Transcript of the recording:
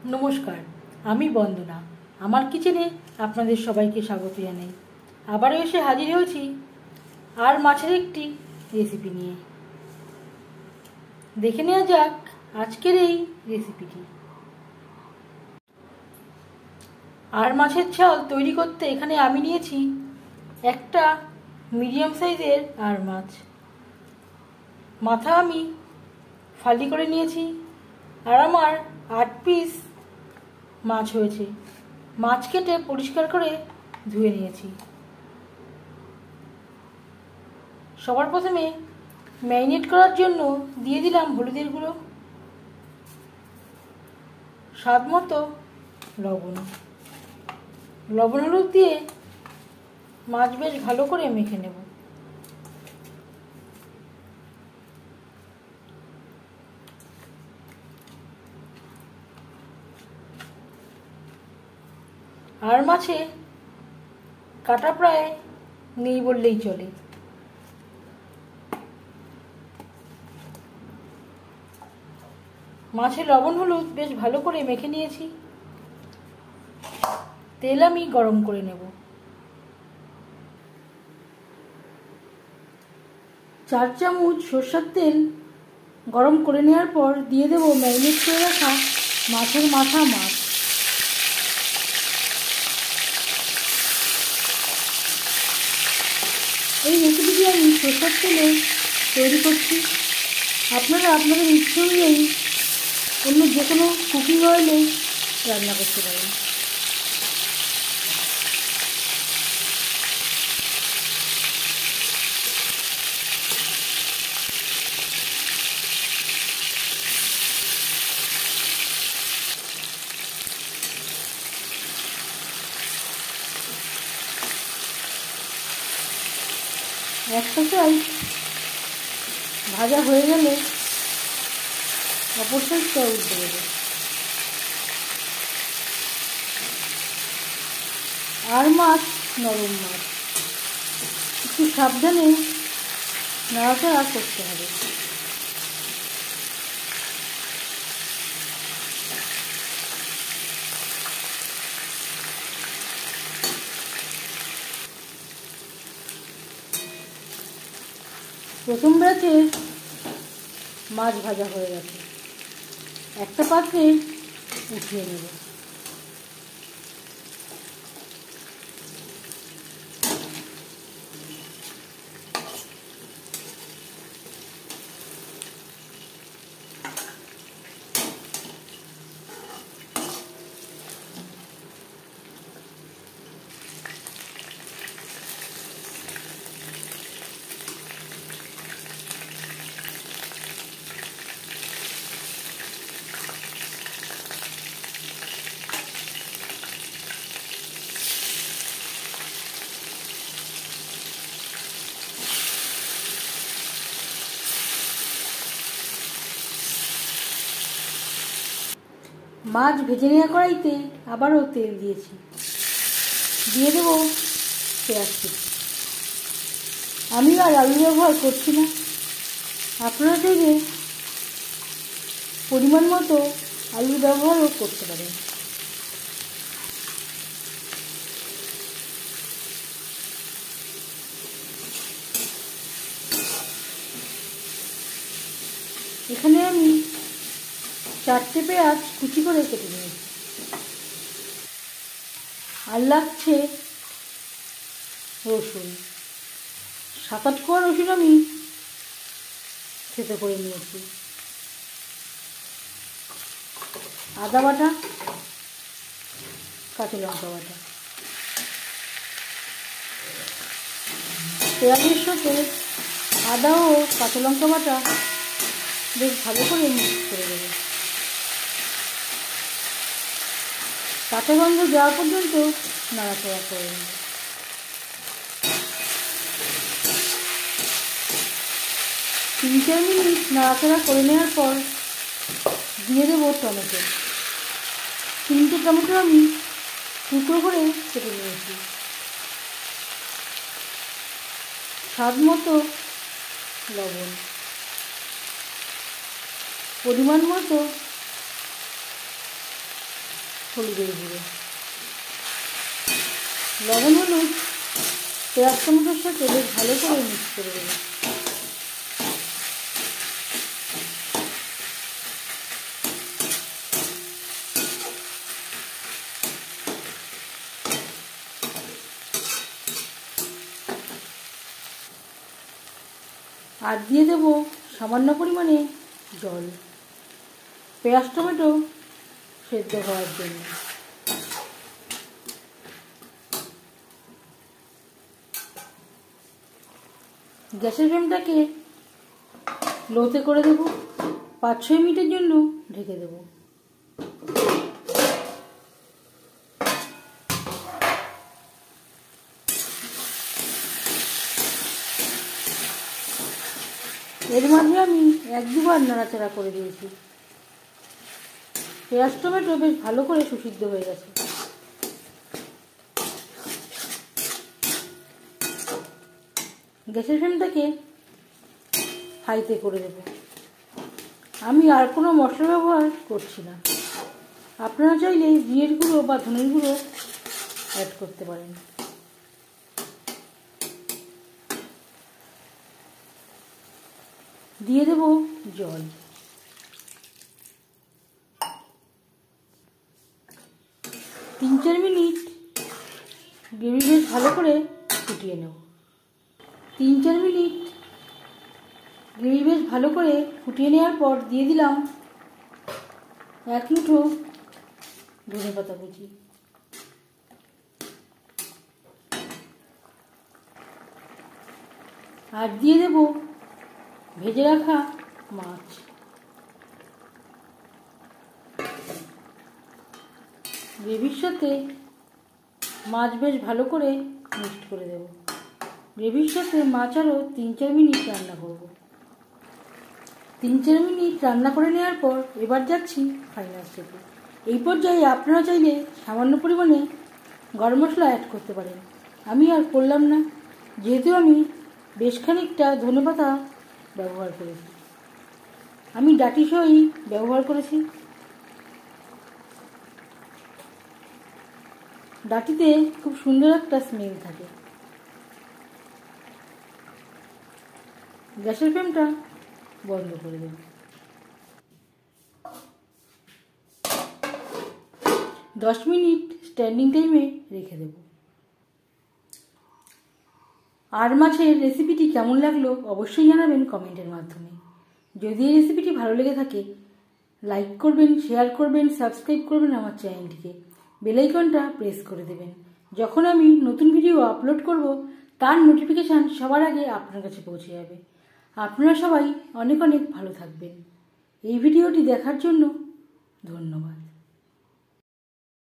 নমস্কার, আমি বন্দনা। আমার কিচেনে আপনাদের সবাইকে স্বাগত জানাই। আবারও এসে হাজির হয়েছি আর মাছের একটি রেসিপি নিয়ে। দেখে নেওয়া যাক আজকের এই রেসিপিটি। আর মাছের ঝাল তৈরি করতে এখানে আমি নিয়েছি একটা মিডিয়াম সাইজের আর মাছ। মাথা আমি ফালি করে নিয়েছি আর আমার 8 পিস মাছ হয়েছে। মাছ কেটে পরিষ্কার করে ধুয়ে নিয়েছি। সবার প্রথমে ম্যারিনেট করার জন্য দিয়ে দিলাম হলুদের গুঁড়ো, স্বাদ মতো লবণ। লবণ হলুদ দিয়ে মাছ বেশ ভালো করে মেখে নেব। আর মাছে কাটা প্রায় নেই বললেই চলে। মাছে লবণ হলুদ বেশ ভালো করে মেখে নিয়েছি। তেল আমি গরম করে নেব। 4 চামচ সরষের তেল গরম করে নেওয়ার পর দিয়ে দেব ম্যারিনেট করে রাখা মাছের মাথা মাছ। এই রেসিপিটি আমি সরষের তেলে তৈরি করছি। আপনারা আপনাদের ইচ্ছে অনুযায়ী অন্য যে কোনো কুকিং অয়েলে রান্না করতে পারেন। একটা সাইড ভাজা হয়ে গেলে অপর সাইডটা উল্টে দেবে। আর মাছ নরম মাছ, একটু সাবধানে নাড়াচাড়া করতে হবে। প্রথম ব্যাচে মাছ ভাজা হয়ে গেছে। একটা পাত্রে উঠিয়ে নেব। মাছ ভেজে নেওয়া কড়াইতে আবারও তেল দিয়েছি। দিয়ে দেবো পেঁয়াজ কুচি। আমি আর আলু ব্যবহার করছি না। আপনারা চাইলে পরিমাণ মতো আলু ব্যবহারও করতে পারেন। এখানে আমি 4টে পেঁয়াজ কুচি করে কেটে নিয়েছি। আর লাগছে রসুন, 7-8 কোয়া রসুন আমি থেতো করে নিয়েছি। আদা বাটা, কাঁচা লঙ্কা বাটা। পেঁয়াজের সাথে আদা ও কাঁচা লঙ্কা বাটা বেশ ভালো করে মিক্স করে দেবো। কাঁচা গন্ধ যাওয়া পর্যন্ত নাড়াচাড়া করে নেব। 3-4 মিনিট নাড়াচাড়া করে নেওয়ার পর দিয়ে দেবো টমেটো। 3টে টমেটো আমি টুকরো করে কেটে নিয়েছি। স্বাদ মতো লবণ, পরিমাণ মতো হলুদের গুঁড়ো, লবণ হলুদ পেঁয়াজ টমেটোর সাথে বেশ ভালো করে মিক্স করে দেবো। আর দিয়ে দেব সামান্য পরিমাণে জল, পেঁয়াজ টমেটো সেদ্ধ হওয়ার জন্য। গ্যাসের ফ্লেমটাকে লোতে করে দেব, 5-6 মিনিটের জন্য ঢেকে দেব। এর মাঝে আমি 1-2 বার নাড়াচাড়া করে দিয়েছি। পেঁয়াজ টমেটো বেশ ভালো করে সুসিদ্ধ হয়ে গেছে। গ্যাসের ফ্লেমটাকে হাইতে করে দেব। আমি আর কোনো মশলা ব্যবহার করছি না। আপনারা চাইলে জিরের গুঁড়ো বা ধনের গুঁড়ো অ্যাড করতে পারেন। দিয়ে দেব জল, 3-4 মিনিট গ্রেভি বেশ ভালো করে ফুটিয়ে নেব। 3-4 মিনিট গ্রেভি বেশ ভালো করে ফুটিয়ে নেওয়ার পর দিয়ে দিলাম 1 মুঠো ধনেপাতা কুচি। আর দিয়ে দেব ভেজে রাখা মাছ। গ্রেভির সাথে মাছ বেশ ভালো করে মিক্সড করে দেব। গ্রেভির সাথে মাছ আরও 3-4 মিনিট রান্না করব। 3-4 মিনিট রান্না করে নেওয়ার পর এবার যাচ্ছি ফাইনাল স্টেপে। এই পর্যায়ে আপনারা চাইলে সামান্য পরিমাণে গরম মশলা অ্যাড করতে পারেন। আমি আর করলাম না, যেহেতু আমি বেশ খানিকটা ধনেপাতা ব্যবহার করেছি। আমি ডাঁটি সহই ব্যবহার করেছি। ডাঁটিতে খুব সুন্দর একটা স্মেল থাকে। গ্যাসের ফ্লেমটা বন্ধ করে দেব। 10 মিনিট স্ট্যান্ডিং টাইমে রেখে দেব। আর মাছের রেসিপিটি কেমন লাগলো অবশ্যই জানাবেন কমেন্টের মাধ্যমে। যদি এই রেসিপিটি ভালো লেগে থাকে লাইক করবেন, শেয়ার করবেন, সাবস্ক্রাইব করবেন আমার চ্যানেলটিকে, বেল আইকনটা প্রেস করে দেবেন। যখন আমি নতুন ভিডিও আপলোড করব তার নোটিফিকেশান সবার আগে আপনার কাছে পৌঁছে যাবে। আপনারা সবাই অনেক অনেক ভালো থাকবেন। এই ভিডিওটি দেখার জন্য ধন্যবাদ।